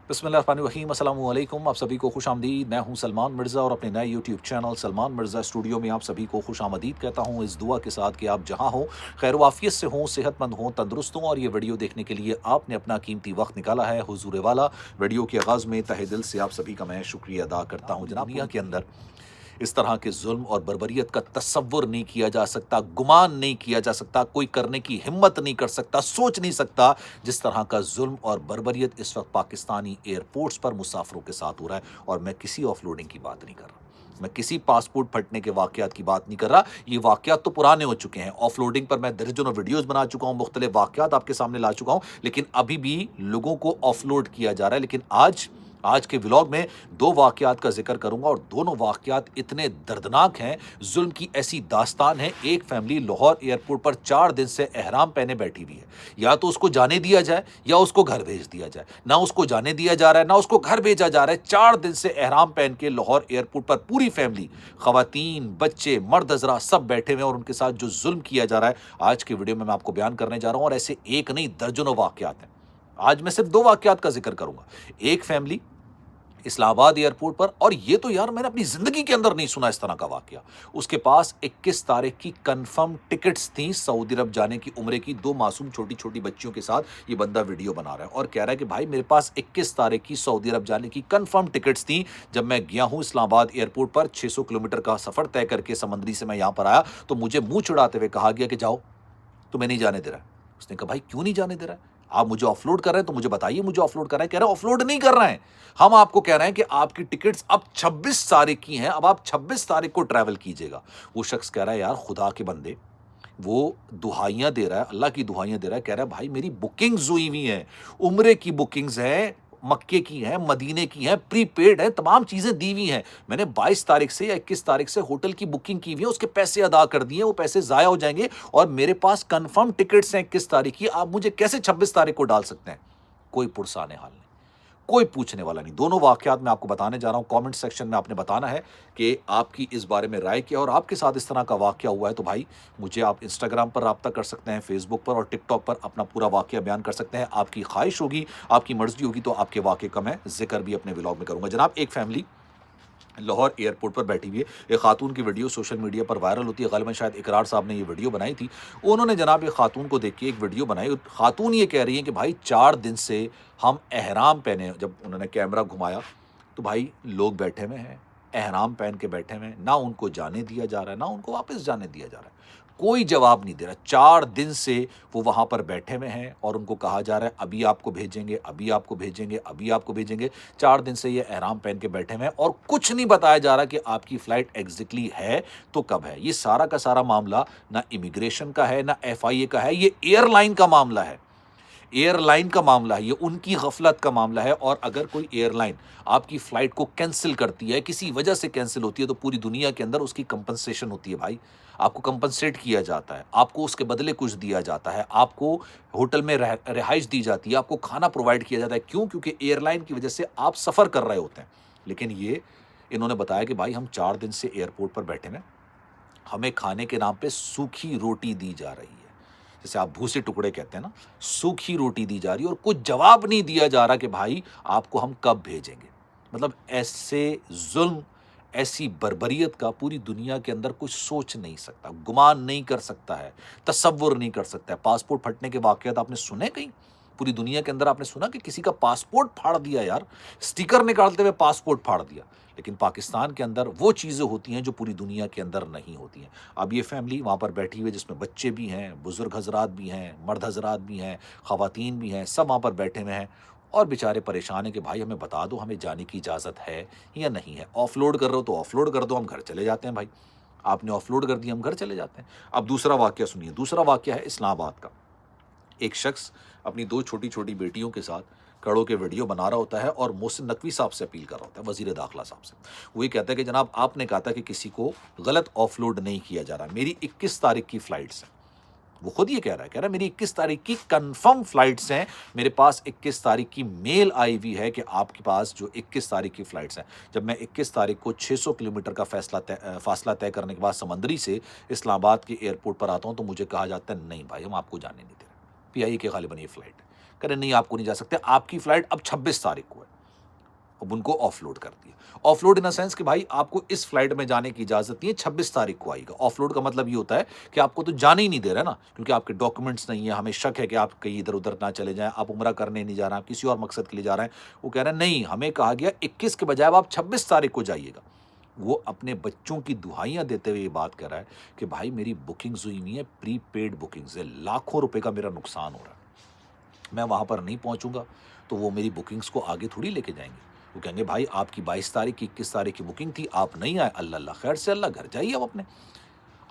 बिस्मिल्लाहिर्रहमानिर्रहीम, अस्सलाम वालेकुम। आप सभी को खुश आमदीद। मैं हूं सलमान मिर्ज़ा और अपने नए YouTube channel Salman Mirza studio में आप सभी को खुश आमदीद कहता हूं, इस दुआ के साथ कि आप जहां हो खैर वाफियत से हों, सेहतमंद हों, तंदुरुस्त हों। और ये वीडियो देखने के लिए आपने अपना कीमती वक्त निकाला है हुजूर वाला। वीडियो के आगाज़ में तहे दिल से आप सभी का मैं शुक्रिया अदा करता हूँ। जनाब, दुनिया के अंदर इस तरह के जुल्म और बर्बरियत का तसव्वुर नहीं किया जा सकता, गुमान नहीं किया जा सकता, कोई करने की हिम्मत नहीं कर सकता, सोच नहीं सकता, जिस तरह का जुल्म और बर्बरियत इस वक्त पाकिस्तानी एयरपोर्ट्स पर मुसाफिरों के साथ हो रहा है। और मैं किसी ऑफलोडिंग की बात नहीं कर रहा, मैं किसी पासपोर्ट फटने के वाकयात की बात नहीं कर रहा। ये वाकयात तो पुराने हो चुके हैं। ऑफलोडिंग पर मैं दर्जनों वीडियोस बना चुका हूं, मुख्तलिफ वाकयात आपके सामने ला चुका हूं, लेकिन अभी भी लोगों को ऑफलोड किया जा रहा है। लेकिन आज के व्लॉग में दो वाकयात का जिक्र करूंगा और दोनों वाकयात इतने दर्दनाक हैं, जुल्म की ऐसी दास्तान है। एक फैमिली लाहौर एयरपोर्ट पर 4 दिन से एहराम पहने बैठी हुई है। या तो उसको जाने दिया जाए या उसको घर भेज दिया जाए। ना उसको जाने दिया जा रहा है, ना उसको घर भेजा जा रहा है। 4 दिन से एहराम पहन के लाहौर एयरपोर्ट पर पूरी फैमिली, खवातीन, बच्चे, मर्द हजरा सब बैठे हुए हैं और उनके साथ जो जुल्म किया जा रहा है आज की वीडियो में मैं आपको बयान करने जा रहा हूं। और ऐसे एक नहीं दर्जनों वाकयात हैं। आज मैं सिर्फ दो वाकयात का जिक्र करूंगा। एक फैमिली इस्लामाबाद एयरपोर्ट पर, और ये तो यार मैंने अपनी जिंदगी के अंदर नहीं सुना इस तरह का वाकया। उसके पास 21 तारीख की कंफर्म टिकट्स थी सऊदी अरब जाने की, उम्रे की। दो मासूम छोटी छोटी बच्चियों के साथ ये बंदा वीडियो बना रहा है और कह रहा है कि भाई मेरे पास 21 तारीख की सऊदी अरब जाने की कंफर्म टिकट्स थी। जब मैं गया हूं इस्लामाबाद एयरपोर्ट पर, 600 किलोमीटर का सफर तय करके समंदरी से मैं यहां पर आया, तो मुझे मुंह चिढ़ाते हुए कहा गया कि जाओ, तुम्हें नहीं जाने दे रहा है। उसने कहा भाई क्यों नहीं जाने दे रहा है? आप मुझे ऑफलोड कर रहे हैं तो मुझे बताइए मुझे ऑफलोड कर रहे हैं। कह रहे हैं ऑफलोड नहीं कर रहे हैं, हम आपको कह रहे हैं कि आपकी टिकट्स अब 26 तारीख की हैं, अब आप 26 तारीख को ट्रैवल कीजिएगा। वो शख्स कह रहा है यार खुदा के बंदे, वो दुहाइयां दे रहा है, अल्लाह की दुहाइयां दे रहा है। कह रहा है भाई मेरी बुकिंग्स हुई हुई हैं, उम्रे की बुकिंग्स हैं, मक्के की हैं, मदीने की हैं, प्रीपेड है, तमाम चीजें दी हुई हैं। मैंने 22 तारीख से या 21 तारीख से होटल की बुकिंग की हुई है, उसके पैसे अदा कर दिए, वो पैसे जाया हो जाएंगे और मेरे पास कंफर्म टिकट्स हैं 21 तारीख की। आप मुझे कैसे 26 तारीख को डाल सकते हैं? कोई पुरसाने हाल नहीं, कोई पूछने वाला नहीं। दोनों वाकयात मैं आपको बताने जा रहा हूं। कमेंट सेक्शन में आपने बताना है कि आपकी इस बारे में राय क्या है और आपके साथ इस तरह का वाकया हुआ है तो भाई मुझे आप इंस्टाग्राम पर राब्ता कर सकते हैं, फेसबुक पर और टिकटॉक पर अपना पूरा वाकया बयान कर सकते हैं। आपकी ख्वाहिश होगी, आपकी मर्जी होगी तो आपके वाकये का मैं जिक्र भी अपने व्लॉग में करूंगा। जनाब, एक फैमिली लाहौर एयरपोर्ट पर बैठी हुई है। एक खातून की वीडियो सोशल मीडिया पर वायरल होती है, ग़ालिबन शायद इकरार साहब ने ये वीडियो बनाई थी। उन्होंने जनाब एक खातून को देख के एक वीडियो बनाई। खातून ये कह रही है कि भाई 4 दिन से हम एहराम पहने, जब उन्होंने कैमरा घुमाया तो भाई लोग बैठे हुए हैं, एहराम पहन के बैठे हुए हैं, ना उनको जाने दिया जा रहा है ना उनको वापस जाने दिया जा रहा है। कोई जवाब नहीं दे रहा। 4 दिन से वो वहां पर बैठे हुए हैं और उनको कहा जा रहा है अभी आपको भेजेंगे, अभी आपको भेजेंगे, अभी आपको भेजेंगे। 4 दिन से ये एहराम पहन के बैठे हुए हैं और कुछ नहीं बताया जा रहा कि आपकी फ्लाइट एग्जैक्टली है तो कब है। ये सारा का सारा मामला ना इमिग्रेशन का है ना FIA का है, ये एयरलाइन का मामला है। एयरलाइन का मामला है, ये उनकी गफलत का मामला है। और अगर कोई एयरलाइन आपकी फ्लाइट को कैंसिल करती है, किसी वजह से कैंसिल होती है, तो पूरी दुनिया के अंदर उसकी कंपनसेशन होती है भाई। आपको कंपनसेट किया जाता है, आपको उसके बदले कुछ दिया जाता है, आपको होटल में रिहाइश दी जाती है, आपको खाना प्रोवाइड किया जाता है। क्यों? क्योंकि एयरलाइन की वजह से आप सफ़र कर रहे होते हैं। लेकिन ये इन्होंने बताया कि भाई हम 4 दिन से एयरपोर्ट पर बैठे हैं, हमें खाने के नाम पे सूखी रोटी दी जा रही है, जैसे आप भूसे टुकड़े कहते हैं ना, सूखी रोटी दी जा रही है और कुछ जवाब नहीं दिया जा रहा कि भाई आपको हम कब भेजेंगे। मतलब ऐसे जुल्म, ऐसी बर्बरियत का पूरी दुनिया के अंदर कुछ सोच नहीं सकता, गुमान नहीं कर सकता है, तसव्वुर नहीं कर सकता है। पासपोर्ट फटने के वाकयात आपने सुने कहीं? पूरी दुनिया के अंदर आपने सुना कि किसी का पासपोर्ट फाड़ दिया यार, स्टिकर निकालते हुए पासपोर्ट फाड़ दिया? लेकिन पाकिस्तान के अंदर वो चीज़ें होती हैं जो पूरी दुनिया के अंदर नहीं होती हैं। अब ये फैमिली वहाँ पर बैठी हुई है जिसमें बच्चे भी हैं, बुजुर्ग हजरात भी हैं, मर्द हजरात भी हैं, खवातीन भी हैं, सब वहाँ पर बैठे हुए हैं और बेचारे परेशान हैं कि भाई हमें बता दो हमें जाने की इजाज़त है या नहीं है। ऑफलोड कर रहे हो तो ऑफलोड कर दो, हम घर चले जाते हैं भाई। आपने ऑफलोड कर दिया, हम घर चले जाते हैं। अब दूसरा वाकया सुनिए। दूसरा वाकया है इस्लामाबाद का। एक शख्स अपनी दो छोटी छोटी बेटियों के साथ कड़ों के वीडियो बना रहा होता है और मोहसिन नकवी साहब से अपील कर रहा होता है, वजीर दाखिला साहब से। वो ये कहता है कि जनाब आपने कहा था कि किसी को गलत ऑफलोड नहीं किया जा रहा, मेरी 21 तारीख की फ्लाइट्स हैं। वो खुद ये कह रहा है मेरी 21 तारीख की कंफर्म फ्लाइट्स हैं, मेरे पास 21 तारीख की मेल आई हुई है कि आपके पास जो 21 तारीख की फ्लाइट्स हैं। जब मैं 21 तारीख को 600 किलोमीटर का फासला तय करने के बाद समंदरी से इस्लामाबाद के एयरपोर्ट पर आता हूँ तो मुझे कहा जाता है नहीं भाई हम आपको जाने नहीं दे रहे, PIA के ग़ालिबन ये फ्लाइट। कह रहे नहीं आपको नहीं जा सकते, आपकी फ्लाइट अब 26 तारीख को है। اب ان کو آف لوڈ کر دیا. آف لوڈ ان سینس کہ بھائی آپ کو اس فلائٹ میں جانے کی اجازت نہیں ہے, 26 تاریخ کو آئے گا. آف لوڈ کا مطلب یہ ہوتا ہے کہ آپ کو تو جانے ہی نہیں دے رہا نا, کیونکہ آپ کے ڈاکومنٹس نہیں ہیں, ہمیں شک ہے کہ آپ کہیں ادھر ادھر نہ چلے جائیں, آپ عمرہ کرنے نہیں جا رہے ہیں, کسی اور مقصد کے لیے جا رہے ہیں. وہ کہہ رہے ہیں نہیں, ہمیں کہا گیا 21 کے بجائے آپ 26 تاریخ کو جائیے گا. وہ اپنے بچوں کی دہائیاں دیتے ہوئے یہ بات کر رہا ہے کہ بھائی میری بکنگز ہوئی ہوئی ہیں, پری پیڈ بکنگز ہے, لاکھوں روپے کا میرا نقصان ہو رہا ہے, میں وہاں پر نہیں پہنچوں گا تو وہ میری بکنگز کو آگے تھوڑی لے کے جائیں گے. وہ کہیں گے بھائی آپ کی 22 تاریخ کی 21 تاریخ کی بکنگ تھی, آپ نہیں آئے, اللہ اللہ خیر سے اللہ, گھر جائیے اب اپنے.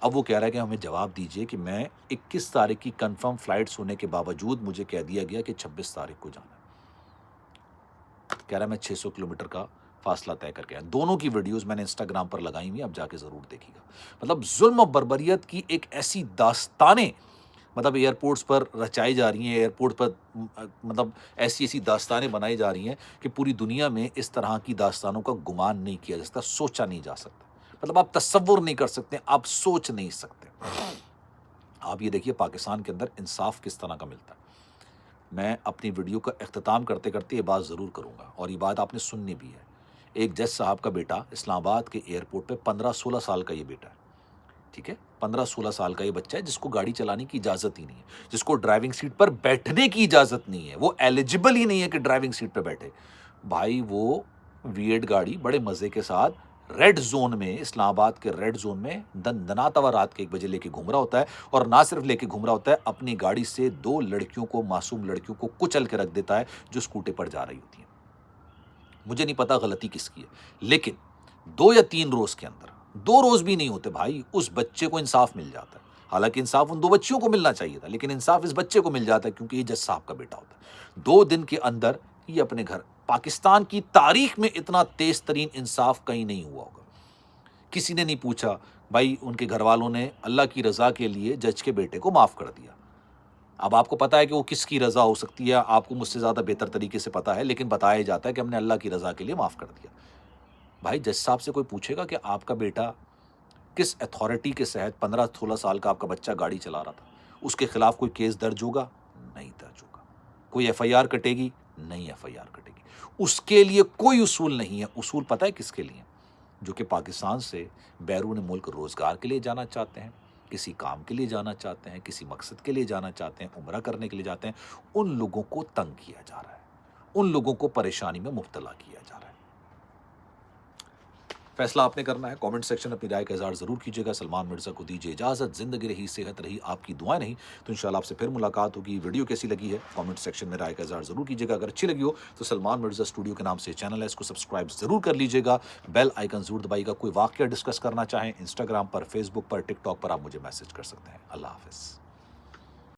اب وہ کہہ رہا ہے کہ ہمیں جواب دیجئے کہ میں 21 تاریخ کی کنفرم فلائٹس ہونے کے باوجود مجھے کہہ دیا گیا کہ 26 تاریخ کو جانا ہے. کہہ رہا ہے میں 600 کلومیٹر کا فاصلہ طے کر کے آیا. دونوں کی ویڈیوز میں نے انسٹاگرام پر لگائی ہوئی, اب جا کے ضرور دیکھیے گا. مطلب ظلم و بربریت کی ایک ایسی داستانیں مطلب ایئرپورٹس پر رچائی جا رہی ہیں, ایئرپورٹ پر مطلب ایسی ایسی داستانیں بنائی جا رہی ہیں کہ پوری دنیا میں اس طرح کی داستانوں کا گمان نہیں کیا جا سکتا, سوچا نہیں جا سکتا. مطلب آپ تصور نہیں کر سکتے, آپ سوچ نہیں سکتے. آپ یہ دیکھیے پاکستان کے اندر انصاف کس طرح کا ملتا ہے. میں اپنی ویڈیو کا اختتام کرتے کرتے یہ بات ضرور کروں گا, اور یہ بات آپ نے سننی بھی ہے. ایک جج صاحب کا بیٹا اسلام آباد کے ایئرپورٹ پہ 15-16 سال کا یہ بیٹا ہے, ٹھیک ہے, 15-16 سال کا یہ بچہ ہے جس کو گاڑی چلانے کی اجازت ہی نہیں ہے, جس کو ڈرائیونگ سیٹ پر بیٹھنے کی اجازت نہیں ہے, وہ ایلیجبل ہی نہیں ہے کہ ڈرائیونگ سیٹ پہ بیٹھے. بھائی وہ ویٹ گاڑی بڑے مزے کے ساتھ ریڈ زون میں, اسلام آباد کے ریڈ زون میں دن دناتا ہوا رات کے 1 بجے لے کے گھوم رہا ہوتا ہے, اور نہ صرف لے کے گھوم رہا ہوتا ہے, اپنی گاڑی سے 2 لڑکیوں کو, معصوم لڑکیوں کو کچل کے رکھ دیتا ہے جو اسکوٹے پر جا رہی ہوتی ہیں. مجھے نہیں پتا غلطی کس کی ہے, لیکن 2 یا 3 روز کے اندر, 2 روز بھی نہیں ہوتے بھائی, اس بچے کو انصاف مل جاتا ہے. حالانکہ انصاف ان 2 بچیوں کو ملنا چاہیے تھا, لیکن انصاف اس بچے کو مل جاتا ہے کیونکہ یہ جج صاحب کا بیٹا ہوتا ہے. 2 دن کے اندر یہ اپنے گھر. پاکستان کی تاریخ میں اتنا تیز ترین انصاف کہیں نہیں ہوا ہوگا. کسی نے نہیں پوچھا بھائی, ان کے گھر والوں نے اللہ کی رضا کے لیے جج کے بیٹے کو معاف کر دیا. اب آپ کو پتا ہے کہ وہ کس کی رضا ہو سکتی ہے, آپ کو مجھ سے زیادہ بہتر طریقے سے پتا ہے, لیکن بتایا جاتا ہے کہ ہم نے اللہ کی رضا کے لیے معاف کر دیا. بھائی جج صاحب سے کوئی پوچھے گا کہ آپ کا بیٹا کس اتھارٹی کے تحت 15-16 سال کا آپ کا بچہ گاڑی چلا رہا تھا, اس کے خلاف کوئی کیس درج ہوگا؟ نہیں درج ہوگا. کوئی ایف آئی آر کٹے گی؟ نہیں ایف آئی آر کٹے گی. اس کے لیے کوئی اصول نہیں ہے. اصول پتہ ہے کس کے لیے؟ جو کہ پاکستان سے بیرون ملک روزگار کے لیے جانا چاہتے ہیں, کسی کام کے لیے جانا چاہتے ہیں, کسی مقصد کے لیے جانا چاہتے ہیں, عمرہ کرنے کے لیے جاتے ہیں. ان لوگوں کو تنگ کیا جا رہا ہے, ان لوگوں کو پریشانی میں مبتلا کیا جا رہا ہے. فیصلہ آپ نے کرنا ہے. کامنٹ سیکشن میں اپنی رائے کا اظہار ضرور کیجیے گا. سلمان مرزا کو دیجیے اجازت. زندگی رہی, صحت رہی, آپ کی دعائیں نہیں, تو انشاءاللہ آپ سے پھر ملاقات ہوگی. ویڈیو کیسی لگی ہے کامنٹ سیکشن میں رائے کا اظہار ضرور کیجیے گا. اگر اچھی لگی ہو تو سلمان مرزا اسٹوڈیو کے نام سے چینل ہے, اس کو سبسکرائب ضرور کر لیجیے گا. بیل آئیکن ضرور دبائیے گا. کوئی واقعہ ڈسکس کرنا چاہیں انسٹاگرام پر, فیس بک پر, ٹک ٹاک پر, آپ مجھے میسج کر سکتے ہیں. اللہ حافظ.